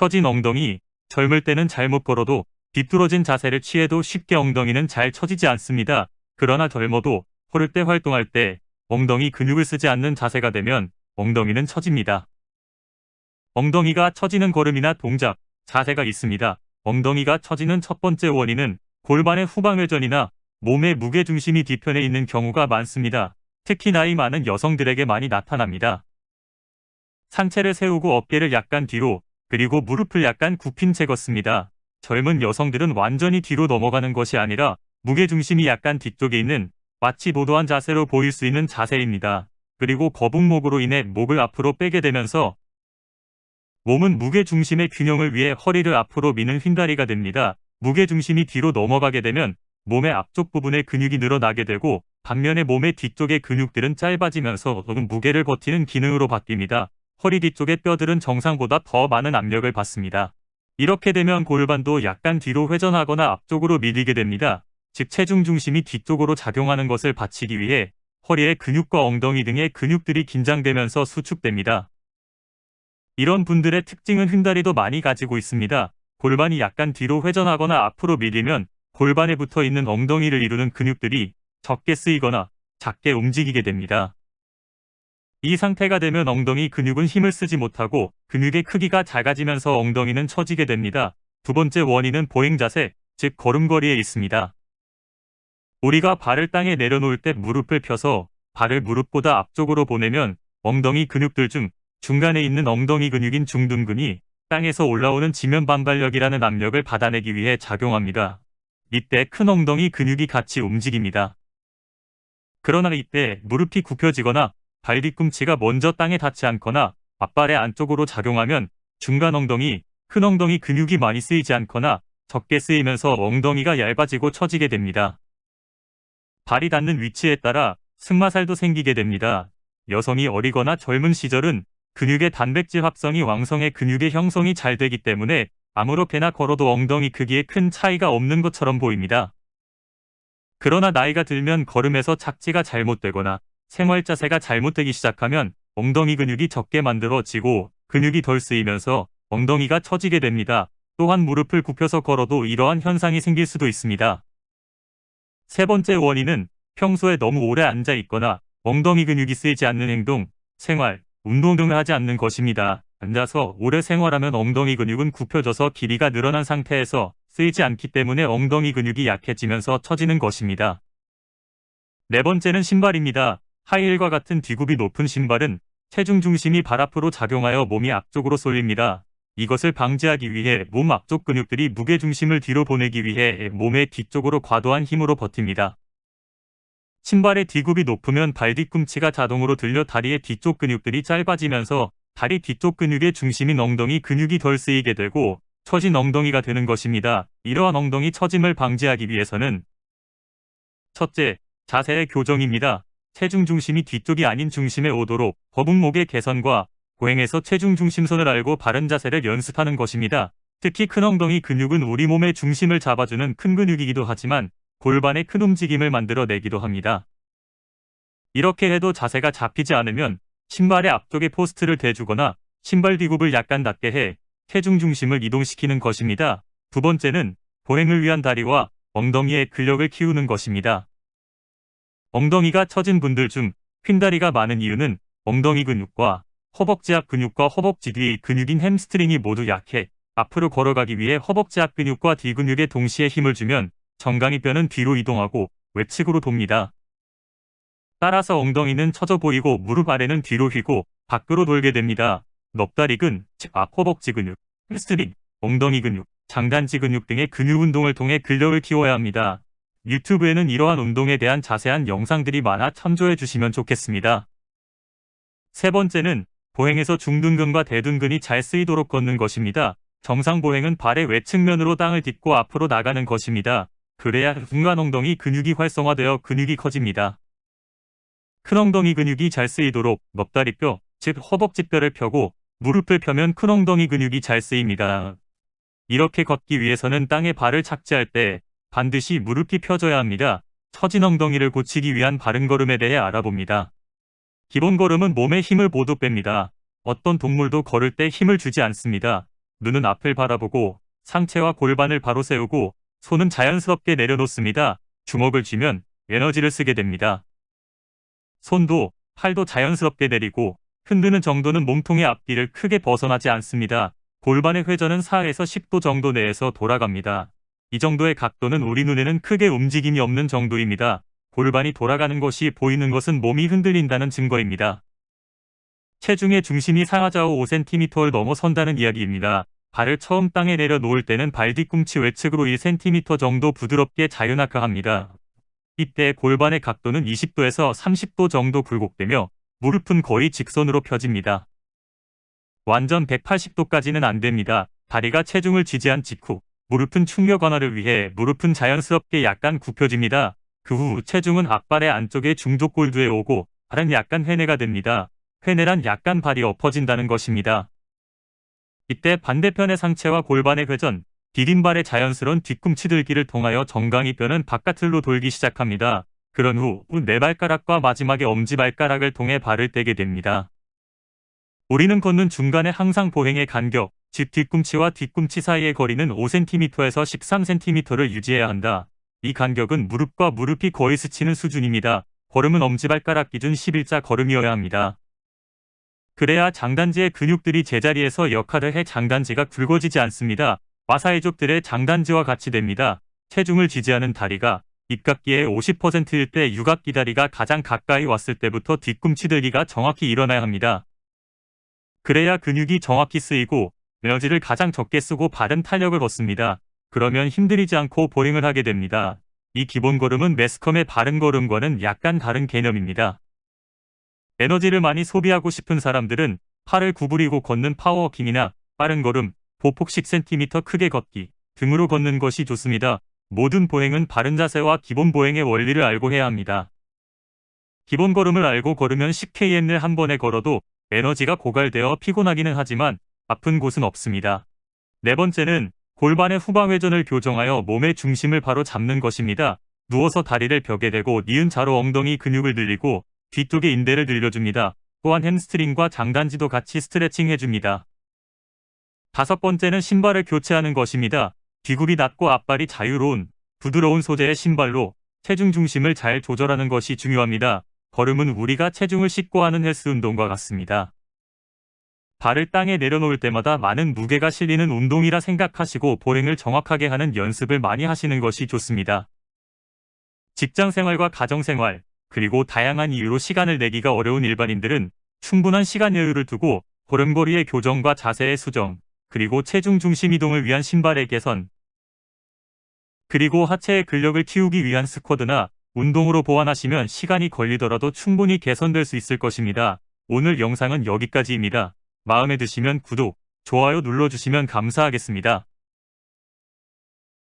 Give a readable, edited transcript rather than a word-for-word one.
처진 엉덩이. 젊을 때는 잘못 걸어도 뒤뚤어진 자세를 취해도 쉽게 엉덩이는 잘 처지지 않습니다. 그러나 젊어도 걸을 때 활동할 때 엉덩이 근육을 쓰지 않는 자세가 되면 엉덩이는 처집니다. 엉덩이가 처지는 걸음이나 동작, 자세가 있습니다. 엉덩이가 처지는 첫 번째 원인은 골반의 후방회전이나 몸의 무게중심이 뒤편에 있는 경우가 많습니다. 특히 나이 많은 여성들에게 많이 나타납니다. 상체를 세우고 어깨를 약간 뒤로, 그리고 무릎을 약간 굽힌 채 걷습니다. 젊은 여성들은 완전히 뒤로 넘어가는 것이 아니라 무게중심이 약간 뒤쪽에 있는 마치 도도한 자세로 보일 수 있는 자세입니다. 그리고 거북목으로 인해 목을 앞으로 빼게 되면서 몸은 무게중심의 균형을 위해 허리를 앞으로 미는 휜다리가 됩니다. 무게중심이 뒤로 넘어가게 되면 몸의 앞쪽 부분의 근육이 늘어나게 되고 반면에 몸의 뒤쪽의 근육들은 짧아지면서 무게를 버티는 기능으로 바뀝니다. 허리 뒤쪽의 뼈들은 정상보다 더 많은 압력을 받습니다. 이렇게 되면 골반도 약간 뒤로 회전하거나 앞쪽으로 밀리게 됩니다. 즉 체중 중심이 뒤쪽으로 작용하는 것을 받치기 위해 허리의 근육과 엉덩이 등의 근육들이 긴장되면서 수축됩니다. 이런 분들의 특징은 휜다리도 많이 가지고 있습니다. 골반이 약간 뒤로 회전하거나 앞으로 밀리면 골반에 붙어 있는 엉덩이를 이루는 근육들이 적게 쓰이거나 작게 움직이게 됩니다. 이 상태가 되면 엉덩이 근육은 힘을 쓰지 못하고 근육의 크기가 작아지면서 엉덩이는 처지게 됩니다. 두 번째 원인은 보행 자세, 즉 걸음걸이에 있습니다. 우리가 발을 땅에 내려놓을 때 무릎을 펴서 발을 무릎보다 앞쪽으로 보내면 엉덩이 근육들 중 중간에 있는 엉덩이 근육인 중둔근이 땅에서 올라오는 지면 반발력이라는 압력을 받아내기 위해 작용합니다. 이때 큰 엉덩이 근육이 같이 움직입니다. 그러나 이때 무릎이 굽혀지거나 발 뒤꿈치가 먼저 땅에 닿지 않거나 앞발의 안쪽으로 작용하면 중간 엉덩이, 큰 엉덩이 근육이 많이 쓰이지 않거나 적게 쓰이면서 엉덩이가 얇아지고 처지게 됩니다. 발이 닿는 위치에 따라 승마살도 생기게 됩니다. 여성이 어리거나 젊은 시절은 근육의 단백질 합성이 왕성해 근육의 형성이 잘 되기 때문에 아무렇게나 걸어도 엉덩이 크기에 큰 차이가 없는 것처럼 보입니다. 그러나 나이가 들면 걸음에서 착지가 잘못되거나 생활 자세가 잘못되기 시작하면 엉덩이 근육이 적게 만들어지고 근육이 덜 쓰이면서 엉덩이가 처지게 됩니다. 또한 무릎을 굽혀서 걸어도 이러한 현상이 생길 수도 있습니다. 세 번째 원인은 평소에 너무 오래 앉아 있거나 엉덩이 근육이 쓰이지 않는 행동, 생활, 운동 등을 하지 않는 것입니다. 앉아서 오래 생활하면 엉덩이 근육은 굽혀져서 길이가 늘어난 상태에서 쓰이지 않기 때문에 엉덩이 근육이 약해지면서 처지는 것입니다. 네 번째는 신발입니다. 하이힐과 같은 뒤굽이 높은 신발은 체중 중심이 발 앞으로 작용하여 몸이 앞쪽으로 쏠립니다. 이것을 방지하기 위해 몸 앞쪽 근육들이 무게 중심을 뒤로 보내기 위해 몸의 뒤쪽으로 과도한 힘으로 버팁니다. 신발의 뒤굽이 높으면 발 뒤꿈치가 자동으로 들려 다리의 뒤쪽 근육들이 짧아지면서 다리 뒤쪽 근육의 중심인 엉덩이 근육이 덜 쓰이게 되고 처진 엉덩이가 되는 것입니다. 이러한 엉덩이 처짐을 방지하기 위해서는 첫째, 자세의 교정입니다. 체중 중심이 뒤쪽이 아닌 중심에 오도록 거북목의 개선과 보행에서 체중 중심선을 알고 바른 자세를 연습하는 것입니다. 특히 큰 엉덩이 근육은 우리 몸의 중심을 잡아주는 큰 근육이기도 하지만 골반의 큰 움직임을 만들어내기도 합니다. 이렇게 해도 자세가 잡히지 않으면 신발의 앞쪽에 포스트를 대주거나 신발 뒤굽을 약간 낮게 해 체중 중심을 이동시키는 것입니다. 두 번째는 보행을 위한 다리와 엉덩이의 근력을 키우는 것입니다. 엉덩이가 처진 분들 중 휜다리가 많은 이유는 엉덩이 근육과 허벅지 앞 근육과 허벅지 뒤 근육인 햄스트링이 모두 약해 앞으로 걸어가기 위해 허벅지 앞 근육과 뒤 근육에 동시에 힘을 주면 정강이뼈는 뒤로 이동하고 외측으로 돕니다. 따라서 엉덩이는 처져 보이고 무릎 아래는 뒤로 휘고 밖으로 돌게 됩니다. 넙다리근, 즉 앞허벅지 근육, 햄스트링, 엉덩이 근육, 장단지 근육 등의 근육 운동을 통해 근력을 키워야 합니다. 유튜브에는 이러한 운동에 대한 자세한 영상들이 많아 참조해 주시면 좋겠습니다. 세 번째는 보행에서 중둔근과 대둔근이 잘 쓰이도록 걷는 것입니다. 정상 보행은 발의 외측면으로 땅을 딛고 앞으로 나가는 것입니다. 그래야 중간 엉덩이 근육이 활성화되어 근육이 커집니다. 큰 엉덩이 근육이 잘 쓰이도록 넙다리뼈, 즉 허벅지뼈를 펴고 무릎을 펴면 큰 엉덩이 근육이 잘 쓰입니다. 이렇게 걷기 위해서는 땅에 발을 착지할 때 반드시 무릎이 펴져야 합니다. 처진 엉덩이를 고치기 위한 바른 걸음에 대해 알아봅니다. 기본 걸음은 몸에 힘을 모두 뺍니다. 어떤 동물도 걸을 때 힘을 주지 않습니다. 눈은 앞을 바라보고 상체와 골반을 바로 세우고 손은 자연스럽게 내려놓습니다. 주먹을 쥐면 에너지를 쓰게 됩니다. 손도 팔도 자연스럽게 내리고 흔드는 정도는 몸통의 앞뒤를 크게 벗어나지 않습니다. 골반의 회전은 4에서 10도 정도 내에서 돌아갑니다. 이 정도의 각도는 우리 눈에는 크게 움직임이 없는 정도입니다. 골반이 돌아가는 것이 보이는 것은 몸이 흔들린다는 증거입니다. 체중의 중심이 상하좌우 5cm를 넘어선다는 이야기입니다. 발을 처음 땅에 내려놓을 때는 발 뒤꿈치 외측으로 1cm 정도 부드럽게 자유낙하합니다. 이때 골반의 각도는 20도에서 30도 정도 굴곡되며 무릎은 거의 직선으로 펴집니다. 완전 180도까지는 안 됩니다. 다리가 체중을 지지한 직후 무릎은 충격 완화를 위해 무릎은 자연스럽게 약간 굽혀집니다. 그 후 체중은 앞발의 안쪽에 중족골두에 오고 발은 약간 회내가 됩니다. 회내란 약간 발이 엎어진다는 것입니다. 이때 반대편의 상체와 골반의 회전, 디딤발의 자연스러운 뒤꿈치 들기를 통하여 정강이뼈는 바깥으로 돌기 시작합니다. 그런 후 네 발가락과 마지막에 엄지발가락을 통해 발을 떼게 됩니다. 우리는 걷는 중간에 항상 보행의 간격, 즉 뒤꿈치와 뒤꿈치 사이의 거리는 5cm에서 13cm를 유지해야 한다. 이 간격은 무릎과 무릎이 거의 스치는 수준입니다. 걸음은 엄지발가락 기준 11자 걸음이어야 합니다. 그래야 장단지의 근육들이 제자리에서 역할을 해 장단지가 굵어지지 않습니다. 마사이족들의 장단지와 같이 됩니다. 체중을 지지하는 다리가 입각기의 50%일 때 유각기 다리가 가장 가까이 왔을 때부터 뒤꿈치 들기가 정확히 일어나야 합니다. 그래야 근육이 정확히 쓰이고 에너지를 가장 적게 쓰고 바른 탄력을 얻습니다. 그러면 힘들이지 않고 보행을 하게 됩니다. 이 기본 걸음은 매스컴의 바른 걸음과는 약간 다른 개념입니다. 에너지를 많이 소비하고 싶은 사람들은 팔을 구부리고 걷는 파워워킹이나 빠른 걸음, 보폭 10cm 크게 걷기 등으로 걷는 것이 좋습니다. 모든 보행은 바른 자세와 기본 보행의 원리를 알고 해야 합니다. 기본 걸음을 알고 걸으면 10km를 한 번에 걸어도 에너지가 고갈되어 피곤하기는 하지만 아픈 곳은 없습니다. 네 번째는 골반의 후방 회전을 교정하여 몸의 중심을 바로 잡는 것입니다. 누워서 다리를 벽에 대고 니은 자로 엉덩이 근육을 늘리고 뒤쪽의 인대를 늘려줍니다. 또한 햄스트링과 장단지도 같이 스트레칭 해줍니다. 다섯 번째는 신발을 교체하는 것입니다. 뒤굽이 낮고 앞발이 자유로운 부드러운 소재의 신발로 체중 중심을 잘 조절하는 것이 중요합니다. 걸음은 우리가 체중을 싣고 하는 헬스 운동과 같습니다. 발을 땅에 내려놓을 때마다 많은 무게가 실리는 운동이라 생각하시고 보행을 정확하게 하는 연습을 많이 하시는 것이 좋습니다. 직장생활과 가정생활, 그리고 다양한 이유로 시간을 내기가 어려운 일반인들은 충분한 시간 여유를 두고 걸음걸이의 교정과 자세의 수정, 그리고 체중 중심 이동을 위한 신발의 개선, 그리고 하체의 근력을 키우기 위한 스쿼드나 운동으로 보완하시면 시간이 걸리더라도 충분히 개선될 수 있을 것입니다. 오늘 영상은 여기까지입니다. 마음에 드시면 구독, 좋아요 눌러주시면 감사하겠습니다.